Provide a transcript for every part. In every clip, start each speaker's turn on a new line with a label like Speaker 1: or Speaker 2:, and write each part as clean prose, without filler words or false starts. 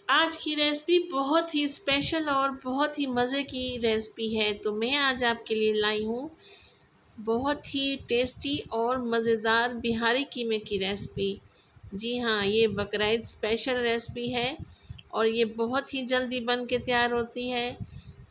Speaker 1: आज की रेसिपी बहुत ही स्पेशल और बहुत ही मज़े की रेसिपी है। तो मैं आज आपके लिए लाई हूँ बहुत ही टेस्टी और मज़ेदार बिहारी कीमे की रेसिपी। जी हाँ, ये बकरीद स्पेशल रेसिपी है और ये बहुत ही जल्दी बन के तैयार होती है।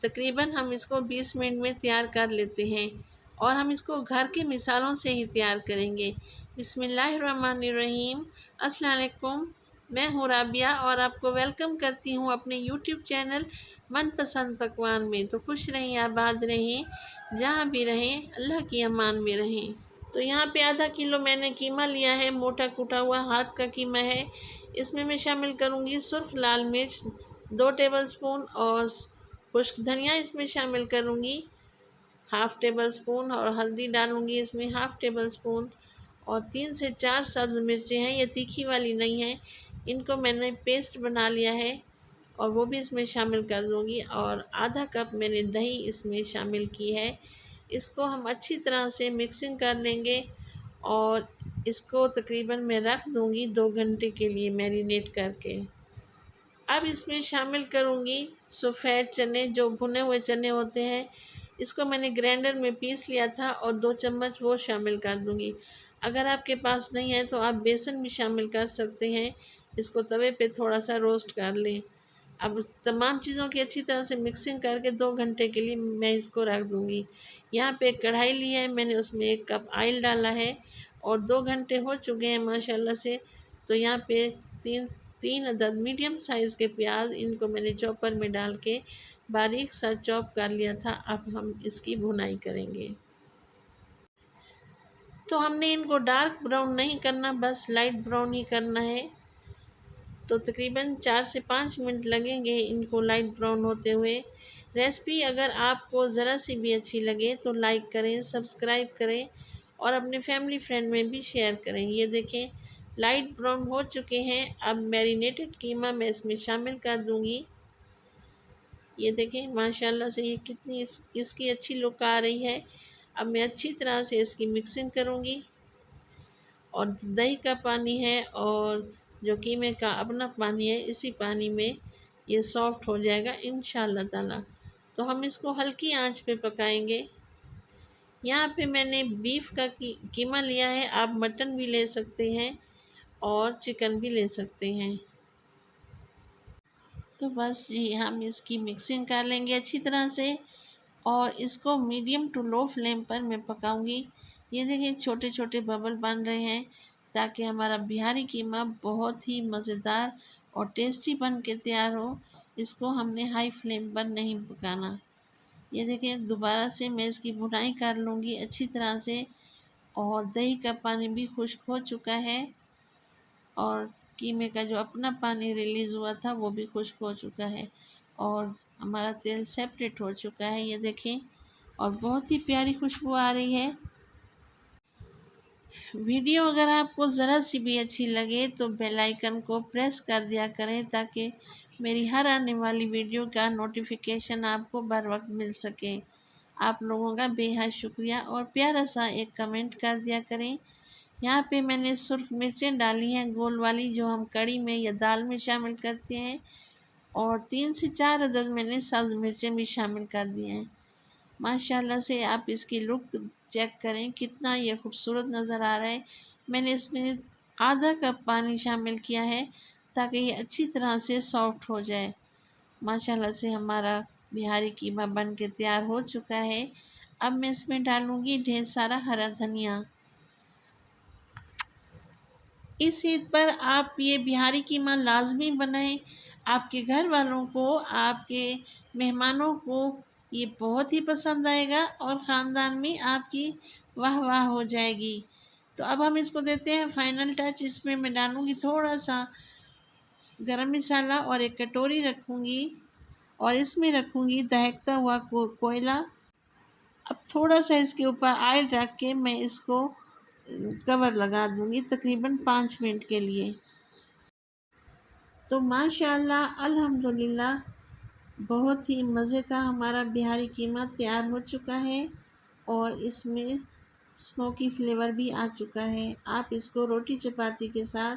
Speaker 1: तकरीबन हम इसको 20 मिनट में तैयार कर लेते हैं और हम इसको घर के मिसालों से ही तैयार करेंगे। बिस्मिल्लाहिर्रहमानिर्रहीम। अस्सलाम वालेकुम। मैं हूँ राबिया और आपको वेलकम करती हूँ अपने यूट्यूब चैनल मनपसंद पकवान में। तो खुश रहें, आबाद रहें, जहाँ भी रहें अल्लाह की अमान में रहें। तो यहाँ पे आधा किलो मैंने कीमा लिया है, मोटा कूटा हुआ हाथ का कीमा है। इसमें मैं शामिल करूँगी सुर्ख लाल मिर्च 2 टेबलस्पून और खुश्क धनिया इसमें शामिल करूँगी हाफ़ टेबल स्पून और हल्दी डालूँगी इसमें हाफ़ टेबल स्पून और 3 से 4 सब्ज़ मिर्चें हैं, ये तीखी वाली नहीं है। इनको मैंने पेस्ट बना लिया है और वो भी इसमें शामिल कर दूँगी और आधा कप मैंने दही इसमें शामिल की है। इसको हम अच्छी तरह से मिक्सिंग कर लेंगे और इसको तकरीबन मैं रख दूँगी 2 घंटे के लिए मैरिनेट करके। अब इसमें शामिल करूँगी सफ़ेद चने, जो भुने हुए चने होते हैं। इसको मैंने ग्राइंडर में पीस लिया था और 2 चम्मच वो शामिल कर दूँगी। अगर आपके पास नहीं है तो आप बेसन भी शामिल कर सकते हैं। इसको तवे पे थोड़ा-सा रोस्ट कर लें। अब तमाम चीज़ों की अच्छी तरह से मिक्सिंग करके 2 घंटे के लिए मैं इसको रख दूँगी। यहाँ पे एक कढ़ाई ली है, मैंने उसमें 1 कप ऑयल डाला है और 2 घंटे हो चुके हैं माशाल्लाह से। तो यहाँ पे 3 अदद मीडियम साइज़ के प्याज, इनको मैंने चॉपर में डाल के बारीक सा चॉप कर लिया था। अब हम इसकी भुनाई करेंगे। तो हमने इनको डार्क ब्राउन नहीं करना, बस लाइट ब्राउन ही करना है। तो तकरीबन 4 से 5 मिनट लगेंगे इनको लाइट ब्राउन होते हुए। रेसिपी अगर आपको ज़रा सी भी अच्छी लगे तो लाइक करें, सब्सक्राइब करें और अपने फैमिली फ्रेंड में भी शेयर करें। ये देखें लाइट ब्राउन हो चुके हैं। अब मैरिनेटेड कीमा मैं इसमें शामिल कर दूँगी। ये देखें माशाल्लाह से ये कितनी इसकी अच्छी लुक आ रही है। अब मैं अच्छी तरह से इसकी मिक्सिंग करूँगी और दही का पानी है और जो कीमे का अपना पानी है, इसी पानी में ये सॉफ्ट हो जाएगा इंशाअल्लाह ताला। तो हम इसको हल्की आंच पे पकाएंगे। यहाँ पे मैंने बीफ का कीमा लिया है, आप मटन भी ले सकते हैं और चिकन भी ले सकते हैं। तो बस जी हम इसकी मिक्सिंग कर लेंगे अच्छी तरह से और इसको मीडियम टू लो फ्लेम पर मैं पकाऊंगी। ये देखिए छोटे छोटे बबल बन रहे हैं, ताकि हमारा बिहारी कीमा बहुत ही मज़ेदार और टेस्टी बन के तैयार हो। इसको हमने हाई फ्लेम पर नहीं पकाना। ये देखिए दोबारा से मैं इसकी भुनाई कर लूँगी अच्छी तरह से और दही का पानी भी खुश्क हो चुका है और कीमे का जो अपना पानी रिलीज़ हुआ था वो भी खुश्क हो चुका है और हमारा तेल सेपरेट हो चुका है। ये देखें और बहुत ही प्यारी खुशबू आ रही है। वीडियो अगर आपको ज़रा सी भी अच्छी लगे तो बेल आइकन को प्रेस कर दिया करें, ताकि मेरी हर आने वाली वीडियो का नोटिफिकेशन आपको बर वक्त मिल सके। आप लोगों का बेहद शुक्रिया और प्यारा सा एक कमेंट कर दिया करें। यहाँ पे मैंने सुर्ख मिर्चें डाली हैं गोल वाली, जो हम कड़ी में या दाल में शामिल करते हैं और 3 से 4 अदद मैंने सब्ज़ मिर्चें भी शामिल कर दी हैं। माशाल्लाह से आप इसकी लुक चेक करें, कितना ये खूबसूरत नज़र आ रहा है। मैंने इसमें आधा कप पानी शामिल किया है ताकि ये अच्छी तरह से सॉफ्ट हो जाए। माशाल्लाह से हमारा बिहारी कीमा बन के तैयार हो चुका है। अब मैं इसमें डालूँगी ढेर सारा हरा धनिया। इस ईद पर आप ये बिहारी कीमा लाजमी बनाएं। आपके घर वालों को, आपके मेहमानों को ये बहुत ही पसंद आएगा और ख़ानदान में आपकी वाह वाह हो जाएगी। तो अब हम इसको देते हैं फाइनल टच। इसमें मैं डालूँगी थोड़ा सा गरम मसाला और एक कटोरी रखूँगी और इसमें रखूँगी दहकता हुआ कोयला। अब थोड़ा सा इसके ऊपर ऑयल रख के मैं इसको कवर लगा दूँगी तकरीबन 5 मिनट के लिए। तो माशाअल्लाह अल्हम्दुलिल्लाह बहुत ही मज़े का हमारा बिहारी कीमा तैयार हो चुका है और इसमें स्मोकी फ्लेवर भी आ चुका है। आप इसको रोटी चपाती के साथ,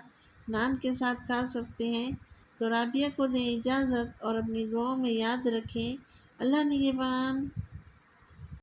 Speaker 1: नान के साथ खा सकते हैं। तो राबिया को दें इजाज़त और अपनी दुआओं में याद रखें। अल्लाह निगहबान।